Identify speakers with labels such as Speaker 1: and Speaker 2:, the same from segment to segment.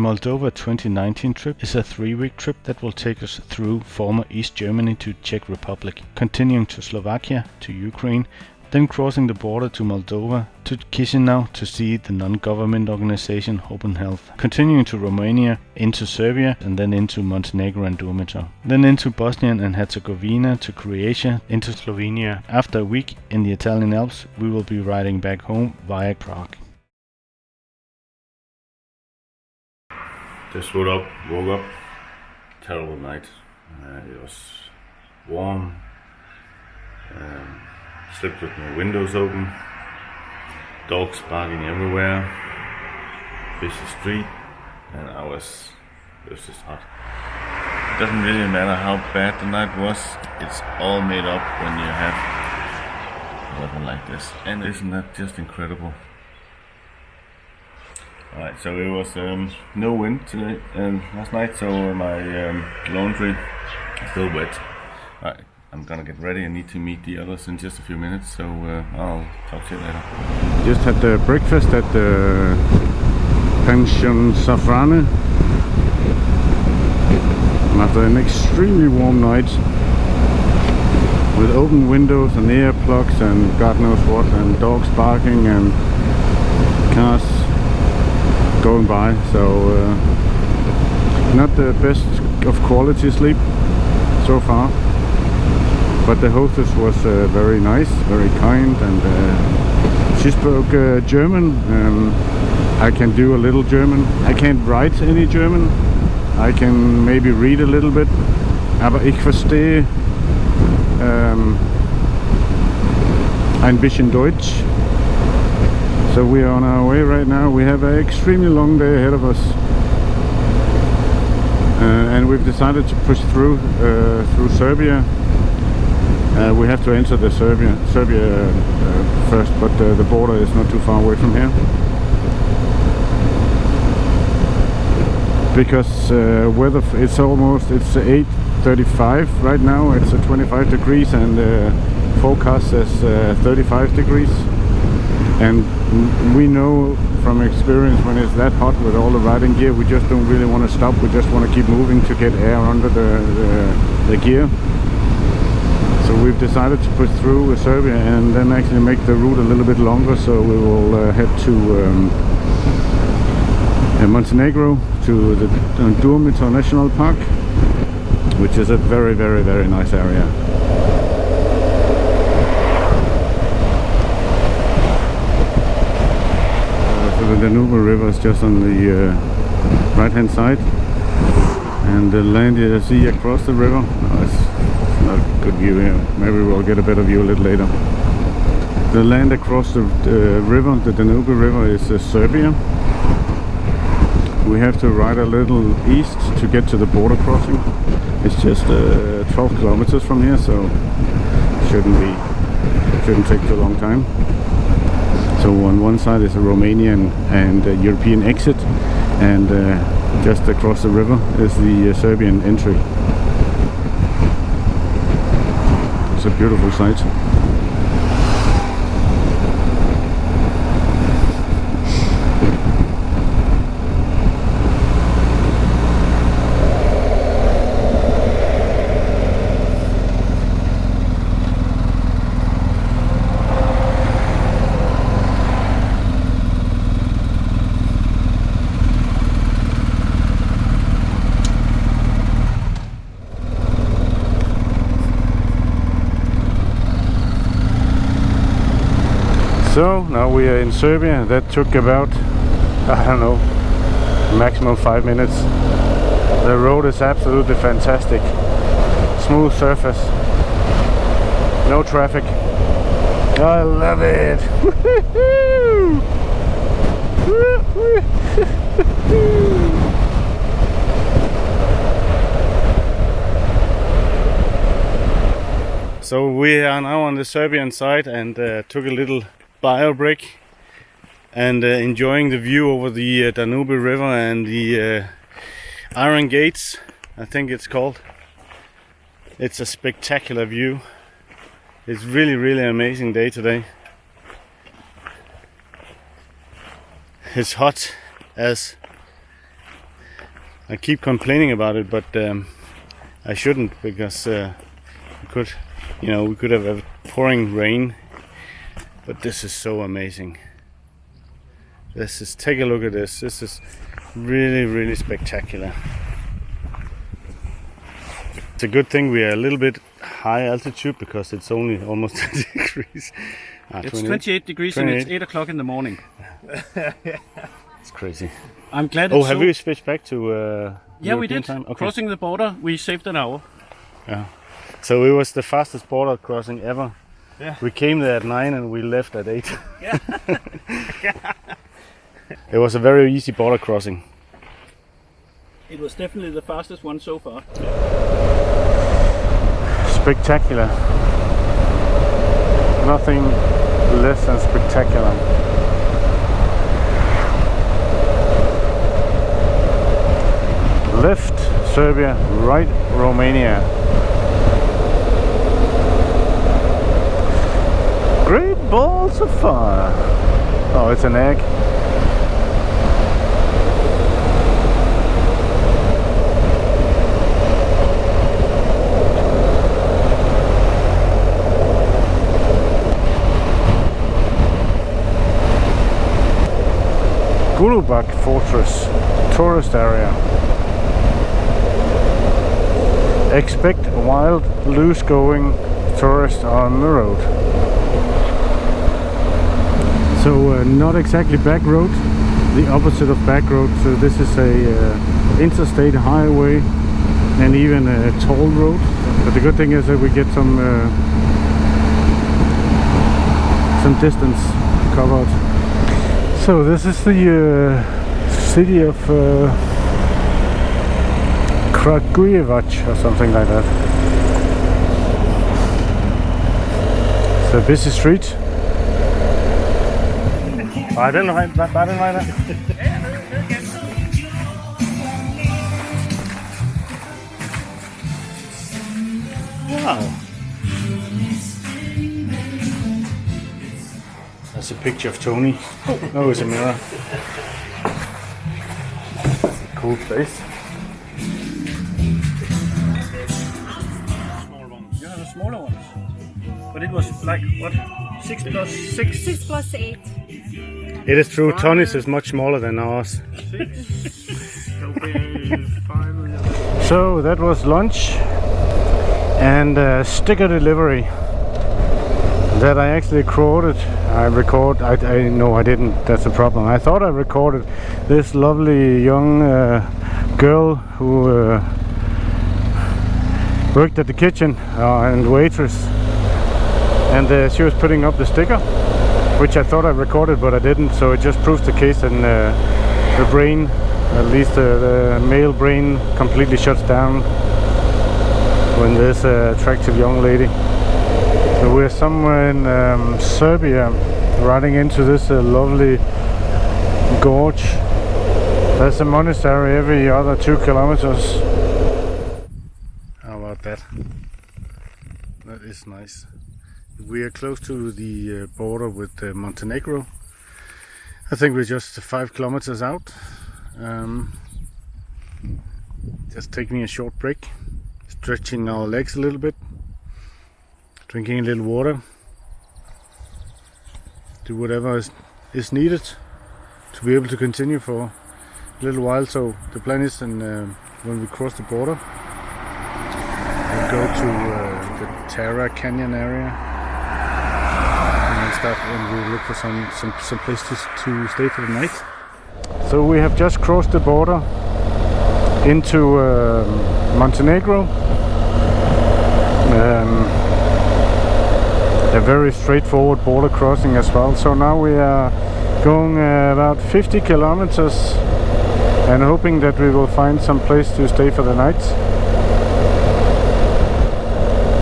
Speaker 1: Moldova 2019 trip is a 3-week trip that will take us through former East Germany to Czech Republic, continuing to Slovakia, to Ukraine, then crossing the border to Moldova, to Chisinau to see the non-government organization Open Health, continuing to Romania, into Serbia, and then into Montenegro and Dumitru. Then into Bosnia and Herzegovina, to Croatia, into Slovenia. After a week in the Italian Alps, we will be riding back home via Prague.
Speaker 2: Just woke up, terrible night. It was warm. Slept with my windows open, dogs barking everywhere, busy street, and it was just hot. It doesn't really matter how bad the night was, it's all made up when you have weather like this. And isn't that just incredible? Alright, so it was no wind today and last night, so my laundry is still wet. Alright. I'm gonna get ready. I need to meet the others in just a few minutes, so I'll talk to you later.
Speaker 3: Just had the breakfast at the Pension Safrane after an extremely warm night with open windows and earplugs and God knows what, and dogs barking and cars going by, so not the best of quality sleep so far. But the hostess was very nice, very kind, and she spoke German. I can do a little German. I can't write any German. I can maybe read a little bit. Aber ich verstehe ein bisschen Deutsch. So we are on our way right now. We have an extremely long day ahead of us. And we've decided to push through Serbia. We have to enter the Serbia first, but the border is not too far away from here. Because weather, it's 8:35 right now. It's 25 degrees, and forecast says 35 degrees. And we know from experience, when it's that hot with all the riding gear, we just don't really want to stop. We just want to keep moving to get air under the gear. So we've decided to push through Serbia and then actually make the route a little bit longer. So we will head to Montenegro, to the Dumitru National Park, which is a very, very, very nice area. So the Danube River is just on the right hand side, and the land you see across the river, it's not a good view here. Maybe we'll get a better view a little later. The land across the river, the Danube River, is Serbia. We have to ride a little east to get to the border crossing. It's just 12 kilometers from here, so shouldn't take too long time. So on one side is a Romanian and European exit, and just across the river is the Serbian entry. It's a beautiful sight. So now we are in Serbia. That took about, I don't know, maximum 5 minutes. The road is absolutely fantastic. Smooth surface, no traffic. I love it. So we are now on the Serbian side and took a little bio break and enjoying the view over the Danube River and the Iron Gates, I think it's called. It's a spectacular view. It's really amazing day today. It's hot as
Speaker 1: I keep complaining about it, but I shouldn't, because we could have a pouring rain. But this is so amazing. Take a look at this. This is really, really spectacular. It's a good thing we are a little bit high altitude, because it's only almost 20 degrees.
Speaker 4: It's 28 degrees 28. And it's 8 o'clock in the morning.
Speaker 1: It's crazy.
Speaker 4: I'm glad.
Speaker 1: Oh, have you switched back to
Speaker 4: yeah,
Speaker 1: European
Speaker 4: we did.
Speaker 1: time? Okay.
Speaker 4: Crossing the border, we saved an hour.
Speaker 1: Yeah. So it was the fastest border crossing ever.
Speaker 4: Yeah.
Speaker 1: We came there at 9 and we left at 8.
Speaker 4: Yeah.
Speaker 1: It was a very easy border crossing.
Speaker 4: It was definitely the fastest one so far.
Speaker 3: Spectacular. Nothing less than spectacular. Left Serbia, right Romania. Great balls of fire. Oh, it's an egg. Gulubak Fortress, tourist area. Expect wild, loose-going tourists on the road. So not exactly back road, the opposite of Backroad. So this is a interstate highway and even a toll road. But the good thing is that we get some distance covered. So this is the city of Kragujevac or something like that. It's a busy street.
Speaker 1: Bare den vej der. Wow. That's a picture of Tony. Oh, it's a mirror. Cool place.
Speaker 4: Small ones. Yeah, the smaller ones. But it was like, what? 6 plus 6?
Speaker 5: 6 plus 8.
Speaker 1: It is true, Tony's is much smaller than ours.
Speaker 4: 6.
Speaker 3: So that was lunch and sticker delivery that I actually recorded. No, I didn't. That's the problem. I thought I recorded this lovely young girl who worked at the kitchen and waitress, and she was putting up the sticker, which I thought I recorded, but I didn't. So it just proves the case, and the brain, at least the male brain, completely shuts down when there's an attractive young lady. So we're somewhere in Serbia, riding into this lovely gorge. There's a monastery every other 2 kilometers.
Speaker 1: How about that? That is nice. We are close to the border with Montenegro. I think we're just 5 kilometers out. Just taking a short break, stretching our legs a little bit, drinking a little water, do whatever is needed to be able to continue for a little while. So the plan is, when we cross the border, we'll go to the Tara Canyon area and we'll look for some place to stay for the night.
Speaker 3: So we have just crossed the border into Montenegro. A very straightforward border crossing as well. So now we are going about 50 kilometers and hoping that we will find some place to stay for the night.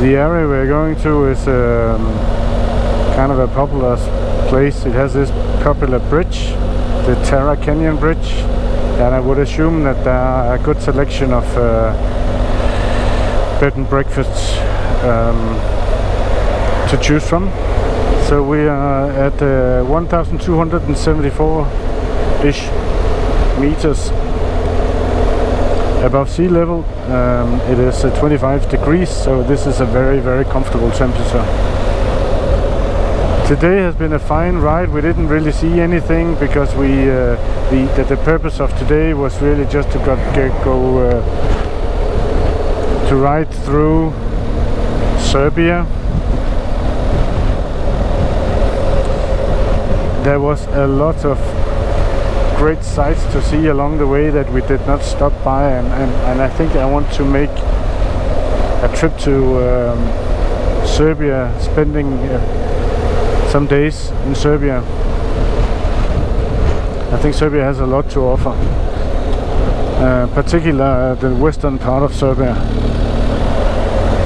Speaker 3: The area we're going to is kind of a popular place. It has this popular bridge, the Tara Canyon Bridge, and I would assume that there are a good selection of bed and breakfasts to choose from. So we are at 1,274-ish meters above sea level. It is 25 degrees, so this is a very, very comfortable temperature. Today has been a fine ride. We didn't really see anything because the purpose of today was really just to to ride through Serbia. There was a lot of great sights to see along the way that we did not stop by, and I think I want to make a trip to Serbia, spending some days in Serbia. I think Serbia has a lot to offer, particularly the western part of Serbia.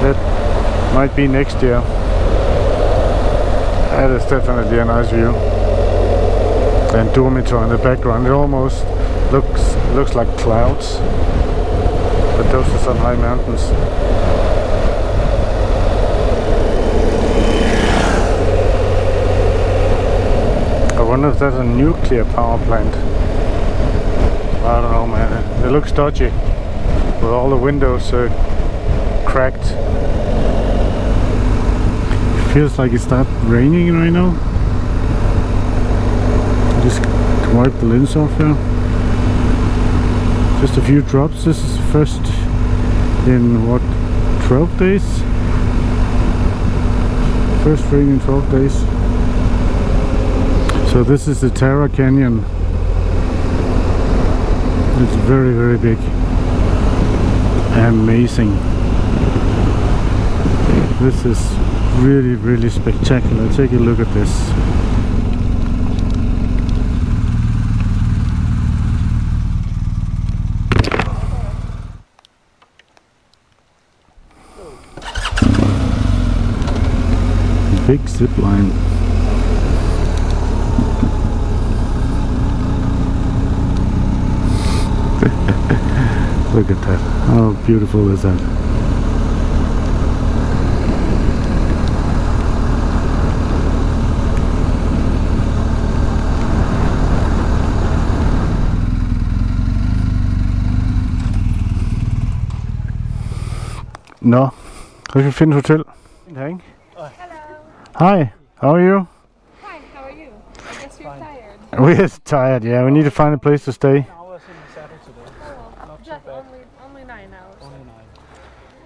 Speaker 3: That might be next year. That is definitely a nice view. And Dormitor in the background. It almost looks like clouds, but those are some high mountains. I wonder if that's a nuclear power plant. I don't know, man. It looks dodgy with all the windows cracked. It feels like it started raining right now. Just wipe the lens off here. Just a few drops. This is first in what, 12 days? First rain in 12 days. So this is the Tara Canyon. It's very, very big. Amazing. This is really, really spectacular. Take a look at this. Big zip line. Look at that. How beautiful is that? Nå, så kan vi finde et hotel.
Speaker 5: Hello.
Speaker 3: Hi, how are you?
Speaker 5: Hi, how are you? I guess you're tired.
Speaker 3: We're tired, yeah. We need to find a place to stay.
Speaker 4: Hours in the saddle today.
Speaker 5: Oh, well, just only 9 hours.
Speaker 4: Only 9.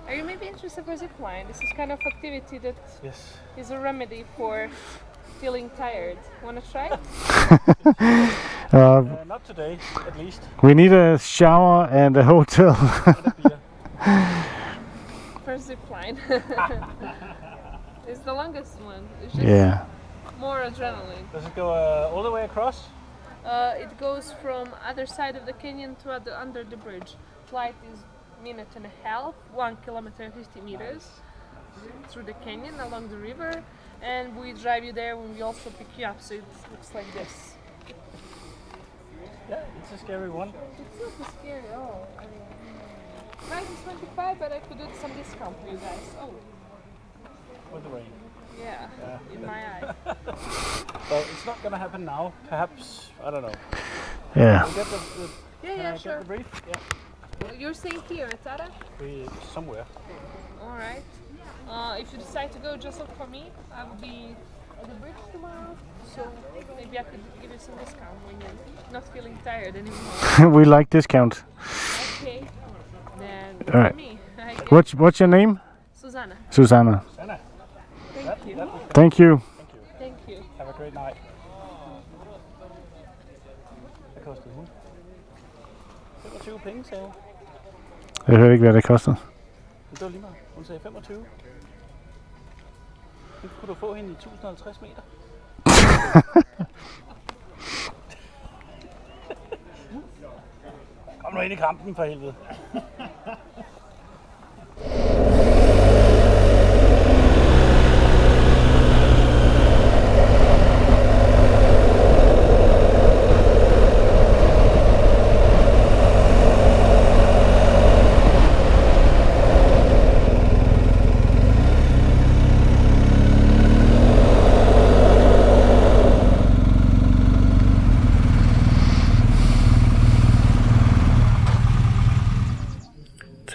Speaker 5: Are you maybe interested for zip line? This is kind of activity that
Speaker 4: Yes.
Speaker 5: is a remedy for feeling tired. Wanna try?
Speaker 4: Not today, at least.
Speaker 3: We need a shower and a hotel.
Speaker 4: And a beer.
Speaker 5: For zip line. It's the longest one. It's just
Speaker 3: Yeah.
Speaker 5: more adrenaline.
Speaker 4: Does it go all the way across?
Speaker 5: It goes from other side of the canyon to under the bridge. Flight is minute and a half, 1 kilometer and 50 meters through the canyon along the river, and we drive you there when we also pick you up, so it looks like this.
Speaker 4: Yeah, it's a scary one.
Speaker 5: It's not so scary at all. I mean, price is 25, but I could do some discount for you guys. Oh,
Speaker 4: With the rain.
Speaker 5: yeah, in my eye.
Speaker 4: Well, it's not gonna happen now. Perhaps, I don't know.
Speaker 3: Yeah.
Speaker 4: We'll get the
Speaker 5: Yeah,
Speaker 4: get
Speaker 5: sure.
Speaker 4: the brief? Yeah.
Speaker 5: Well, you're staying here at Tara?
Speaker 4: We somewhere.
Speaker 5: All right. If you decide to go, just look for me. I'll be at the bridge tomorrow, so maybe I could give you some discount when you're not feeling tired anymore.
Speaker 3: We like discount.
Speaker 5: Okay. Then
Speaker 3: All right.
Speaker 5: me. I guess.
Speaker 3: What's your name?
Speaker 5: Susanna.
Speaker 3: Susanna.
Speaker 4: Anna,
Speaker 5: Thank you.
Speaker 4: that was
Speaker 3: Thank you.
Speaker 5: Thank you.
Speaker 4: Have a great night. Hvad kostede hun? 25 penge, sagde hun.
Speaker 3: Jeg hørte ikke, hvad det koster.
Speaker 4: Det var lige meget. Hun sagde 25. Det kunne du få hende i 1050 meter. Kom nu ind i kampen for helvede.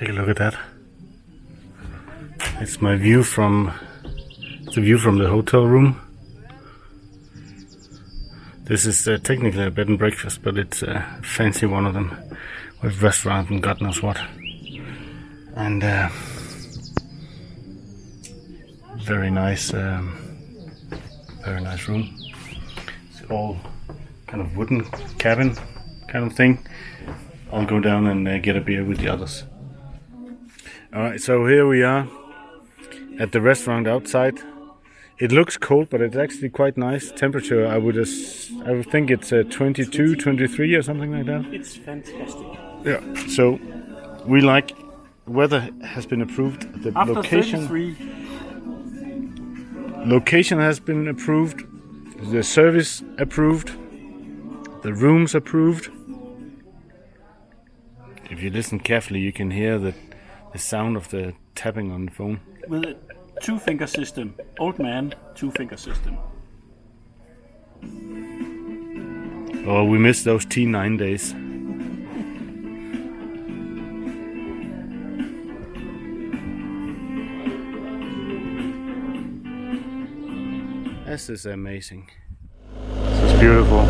Speaker 1: Take a look at that. It's my view from the view from the hotel room. This is technically a bed and breakfast, but it's a fancy one of them with restaurant and God knows what. And very nice room. It's all kind of wooden cabin kind of thing. I'll go down and get a beer with the others. Alright, so here we are at the restaurant outside. It looks cold, but it's actually quite nice temperature. I would think it's 22, 23 or something like that.
Speaker 4: It's fantastic.
Speaker 1: Yeah, so we like weather has been approved. The
Speaker 4: After
Speaker 1: location
Speaker 4: 33,
Speaker 1: location has been approved. The service approved. The rooms approved. If you listen carefully, you can hear the sound of the tapping on the phone.
Speaker 4: with a 2-finger system. Old man, 2-finger system.
Speaker 1: Oh, we missed those T9 days. This is amazing.
Speaker 3: This is beautiful.